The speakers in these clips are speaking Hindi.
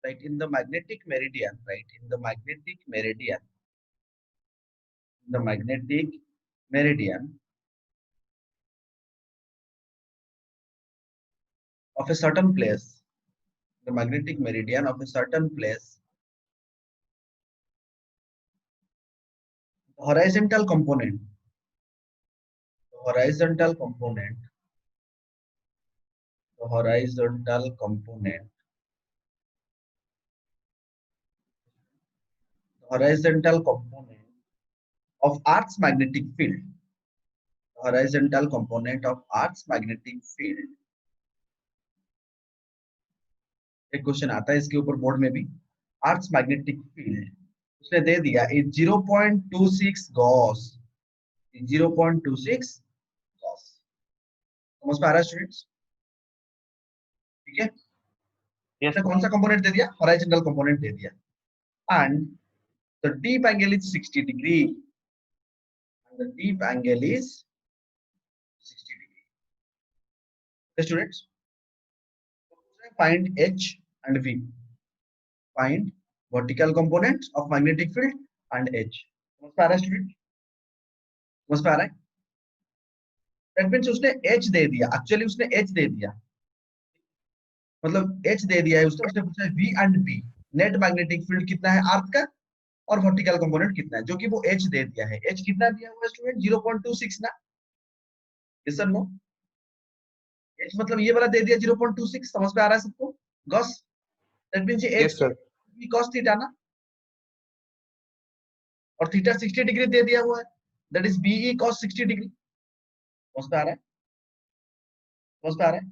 right? In the magnetic meridian, right? In the magnetic meridian of a certain place, the magnetic meridian of a certain place, the horizontal component, the horizontal component, the horizontal component, the horizontal component of Earth's magnetic field, the horizontal component of Earth's magnetic field. एक क्वेश्चन आता है इसके ऊपर बोर्ड में भी, Earth's magnetic field उसने दे दिया 0.26 गॉस, 0.26 गॉस। समझ में आ रहा है स्टूडेंट्स? ठीक है, Yes, कौन सा कंपोनेंट दे दिया? हॉरिजॉन्टल कंपोनेंट दे दिया। And the deep angle is 60 degree, and the deep angle is 60 degree. Okay, students, find H and V, find vertical component of magnetic field and H. समझ पा रहा है स्टूडेंट? समझ पा रहा है? That means उसने H दे दिया, एक्चुअली उसने H दे दिया, मतलब H दे दिया है उसने, उसने पूछा V and V, net magnetic field कितना है अर्थ का और वर्टिकल कंपोनेंट कितना है, जो कि वो H दे दिया है। H कितना दिया हुआ है स्टूडेंट? 0.26 ना? यस और नो? H मतलब ये वाला दे दिया 0.26, समझ में आ रहा है सबको? गॉस, दैट मींस ये yes, H sir. V cos theta ना, और थीटा 60 डिग्री दे दिया हुआ है, that is BE cos 60 degree. समझ में आ रहा है? समझ में आ रहा है?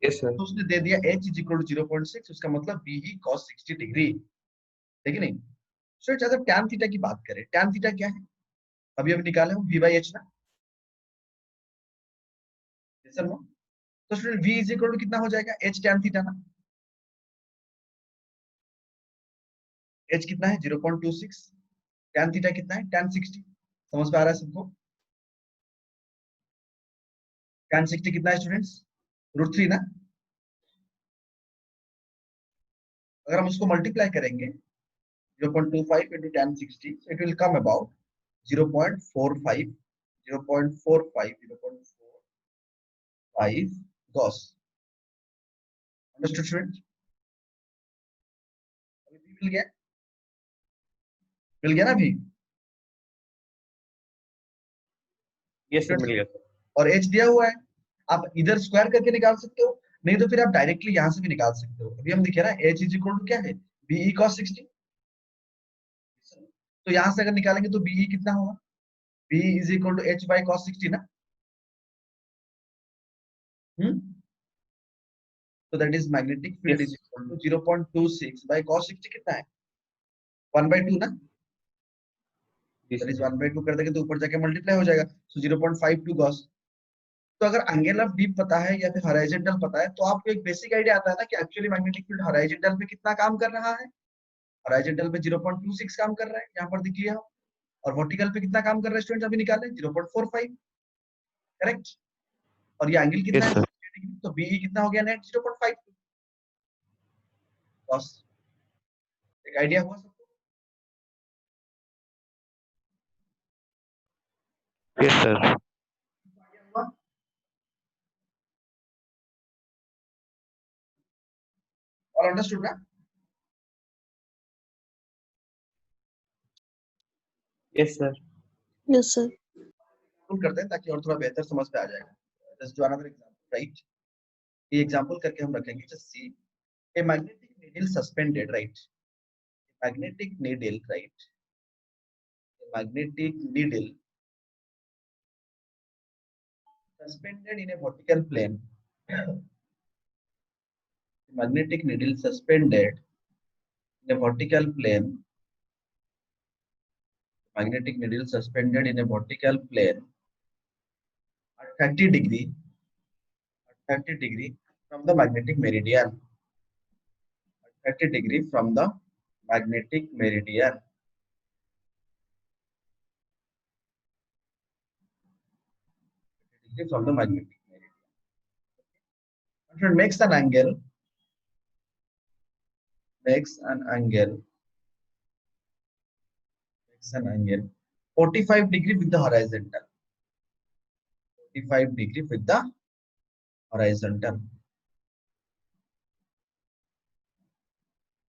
Yes, sir. तो उसने दे दिया H इज इक्वल टू 0.6, उसका मतलब BE cos 60 डिग्री, ठीक है नहीं? स्टूडेंट्स अगर tan थीटा की बात करें, tan थीटा क्या है? अभी निकाले हम V by H ना, यस और नो? तो student V is equal to कितना हो जाएगा? H tan थीटा ना। H कितना है? 0.26, tan थीटा कितना है? tan 60। समझ में आ रहा है सबको? tan 60 कितना है स्टूडेंट्स? √3 ना। अगर हम उसको मल्टीप्लाई करेंगे 0.25 into tan 60, so it will come about 0.45, 0.45, 0.45 gauss. Understood students? अभी मिल गया? मिल गया ना अभी? Yes, sir. मिल गया sir. और H दिया हुआ है, आप इधर स्क्वायर करके निकाल सकते हो, नहीं तो फिर आप डायरेक्टली यहां से भी निकाल सकते हो। अभी हम लिखे ना H इज इक्वल टू क्या है? BE cos 60। तो यहां से अगर निकालेंगे तो BE कितना होगा? BE is equal to H by cos 60 ना। तो that is magnetic field Yes. Is equal to 0.26 by cos 60 कितना है? 1/2 ना। Yes, that is sir. 1/2 कर देंगे तो ऊपर जाके मल्टीप्लाई हो जाएगा, सो 0.52 गॉस। तो अगर एंगल ऑफ डीप पता है या फिर हॉरिजॉन्टल पता है, तो आपको एक बेसिक आइडिया आता है ना कि एक्चुअली मैग्नेटिक फील्ड हॉरिजॉन्टल पे कितना काम कर रहा है। हॉरिजॉन्टल पे 0.26 काम कर रहा है, यहाँ पर दिख लिया हो। और वर्टिकल पे कितना काम कर रहा है स्टूडेंट्स? अभी निकाले 0.45, करेक्ट। और ये एंगल कितना Yes, है? sir. 60 डिग्री, तो BE कितना हो गया नेट? 0.52 गॉस। एक आइडिया हुआ सबको? Yes, sir. आइडिया हुआ? और अंडरस्टूड ना? Yes, sir. Yes, sir. करते हैं ताकि और थोड़ा बेहतर समझ में आ जाएगा। जस्ट जो अनदर एग्जांपल, राइट? ये एग्जांपल करके हम रखेंगे। Just see a magnetic needle suspended, right? Magnetic needle, right? Magnetic needle suspended in a vertical plane. Magnetic needle suspended in a vertical plane. Magnetic needle suspended in a vertical plane at 30 degree, at 30 degree from the magnetic meridian. At 30 degree from the magnetic meridian. From the magnetic meridian. It makes an angle makes an angle 45 degree with the horizontal. 45 degree with the horizontal.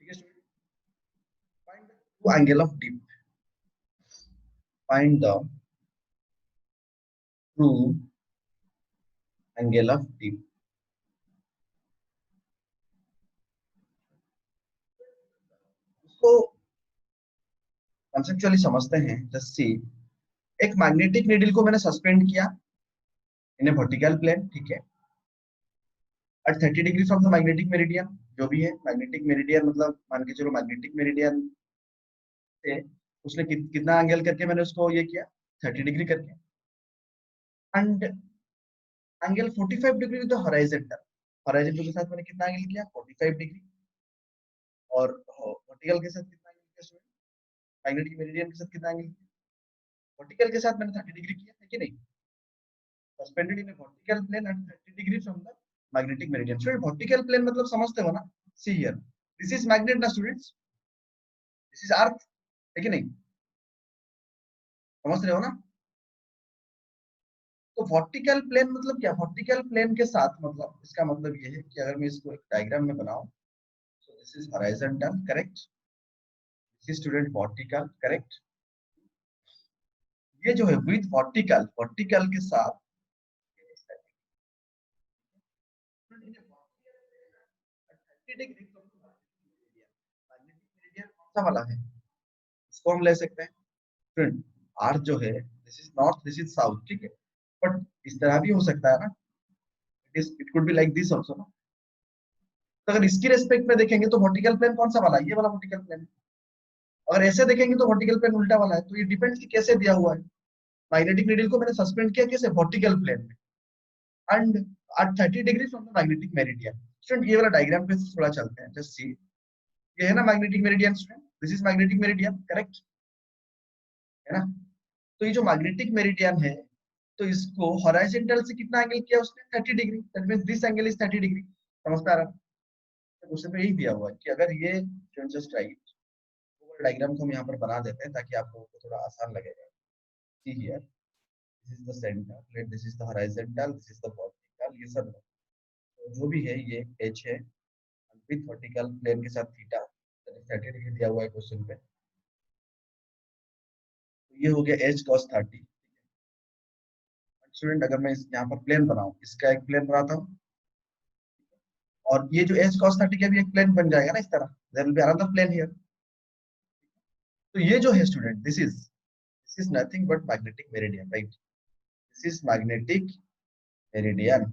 ठीक है student? Find the true angle of dip. Find the true angle of dip. उसको conceptually समझते हैं. Just see. एक मैग्नेटिक नीडल को मैंने सस्पेंड किया इन ए वर्टिकल प्लेन, ठीक है, at 30 degree from the magnetic meridian. जो भी है मैग्नेटिक मेरिडियन, मतलब मान के चलो मैग्नेटिक मेरिडियन से उसने कितना एंगल करके मैंने उसको ये किया, 30 डिग्री करके. And angle 45 degree with the horizontal. Horizontal के साथ मैंने कितना एंगल किया, 45 डिग्री. और वर्टिकल के साथ कितना एंगल किया स्टूडेंट, मैग्नेटिक मेरिडियन के साथ कितना एंगल किया, वर्टिकल के साथ मैंने 30 डिग्री किया है कि नहीं. Suspended in a vertical plane at 30 degree from the magnetic meridian. Student vertical plane मतलब समझते हो ना. See here, this is magnet ना स्टूडेंट्स, दिस इज अर्थ, है कि नहीं, समझ रहे हो ना. तो वर्टिकल प्लेन मतलब क्या, वर्टिकल प्लेन के साथ मतलब इसका मतलब ये है कि अगर मैं इसको एक डायग्राम में बनाऊं, so this is horizontal, correct, this is student vertical, correct. ये जो है विथ वर्टिकल, वर्टिकल के साथ 30 डिग्री मैग्नेटिक मेरिडियन कौन सा वाला है, इसको हम ले सकते हैं फ्रेंड. आर जो है this is north, this is south, ठीक है, बट इस तरह भी हो सकता है ना, it could be like this also ना. तो अगर इसकी रेस्पेक्ट में देखेंगे तो वर्टिकल प्लेन कौन सा वाला है, ये वाला वर्टिकल प्लेन. अगर ऐसे देखेंगे तो वर्टिकल प्लेन उल्टा वाला है. तो ये डिपेंड्स कि कैसे दिया हुआ है. मैग्नेटिक नीडल को मैंने सस्पेंड किया कैसे, वर्टिकल प्लेन में, and at 30 degree from the magnetic meridian. Student ये वाला डायग्राम पे थोड़ा चलते हैं, जस्ट सी. ये है ना magnetic meridian student, this is magnetic meridian, correct है ना. तो ये जो मैग्नेटिक मेरिडियन है, तो इसको हॉरिजॉन्टल से कितना एंगल किया उसने, 30 degree. That means this angle is 30 degree. समझ में आ रहा है. क्वेश्चन में यही दिया हुआ है कि अगर ये जस्ट राइट, डायग्राम को हम यहाँ पर बना देते हैं ताकि आप लोगों को थोड़ा आसान लगेगा. सी here, this is the centre plate, this is the horizontal, this is the vertical, ये सब तो जो भी है ये एच है विथ वर्टिकल प्लेन के साथ थीटा 30 डिग्री दिया हुआ है क्वेश्चन पे. तो ये हो गया एच कॉस 30. स्टूडेंट अगर मैं यहाँ पर प्लेन बनाऊं, इसका एक प्लेन बनाता हूँ, और ये जो एच कॉस 30 का भी एक प्लेन बन जाएगा ना इस तरह, there will be another plane here. तो ये जो है student, this is nothing but magnetic meridian, right. This is magnetic meridian.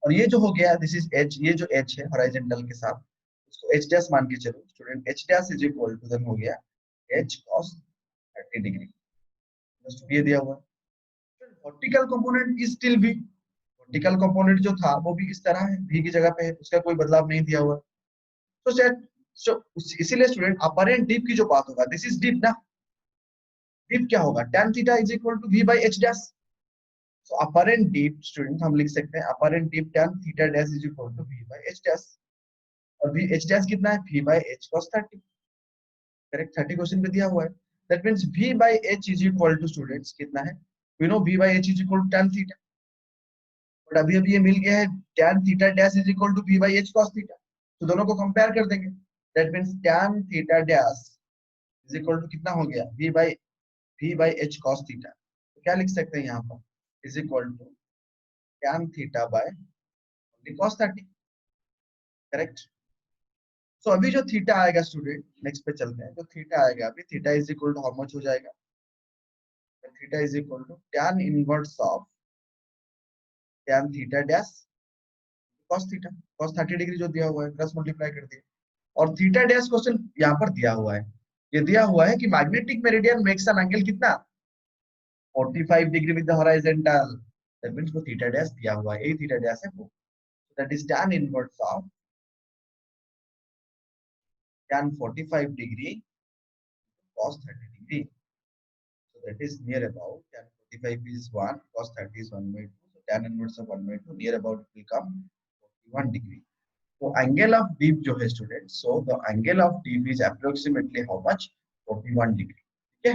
और ये जो हो गया दिस इज एच, ये जो एच है हॉरिजॉन्टल के साथ उसको एच डैश मान के चलो student. H dash is equal to then हो गया एच कॉस 30 डिग्री. जस्ट ये दिया हुआ है. Vertical component is still V. Vertical component जो था वो भी इस तरह है, v की जगह पे है, उसका कोई बदलाव नहीं दिया हुआ. तो सेट, सो इसीलिए स्टूडेंट अपेरेंट डीप की जो बात होगा, दिस इज डीप ना. डीप क्या होगा, tan theta is equal to v by h dash. So apparent dip student हम लिख सकते हैं apparent dip tan theta dash is equal to v by h dash. और v h डैश कितना है, v by h cos 30, correct. 30 question पे दिया हुआ है. That means v by h is equal to students कितना है, we know v by h is equal to tan theta. But अभी अभी ये मिल गया है tan theta dash is equal to v by h cos theta. तो दोनों को कंपेयर कर देंगे. That means tan theta dash is equal to कितना हो गया, v by h cos theta. तो क्या लिख सकते हैं यहाँ पर, is equal to tan theta by cos 30, correct. So अभी जो थीटा आएगा स्टूडेंट, नेक्स्ट पे चलते हैं. जो थीटा आएगा अभी, theta is equal to how much हो जाएगा, theta is equal to tan inverse of tan theta dash cos theta. cos 30 degree जो दिया हुआ है क्रॉस मल्टीप्लाई कर दिया. और थीटा डैश क्वेश्चन यहाँ पर दिया हुआ है, ये दिया हुआ है कि magnetic meridian makes an angle कितना, 45 degree with the horizontal. That means वो थीटा डैश दिया हुआ है, यही थीटा डैश है वो. That is tan inverse of tan 45 degree cos 30 degree. So that is near about tan 45 is 1, cos 30 is 1 by 2. So tan inverse of 1 by 2, near about it will come 41 degree. तो एंगल ऑफ डीप जो है student, so the angle of deep is approximately how much, 41 degree. ठीक है,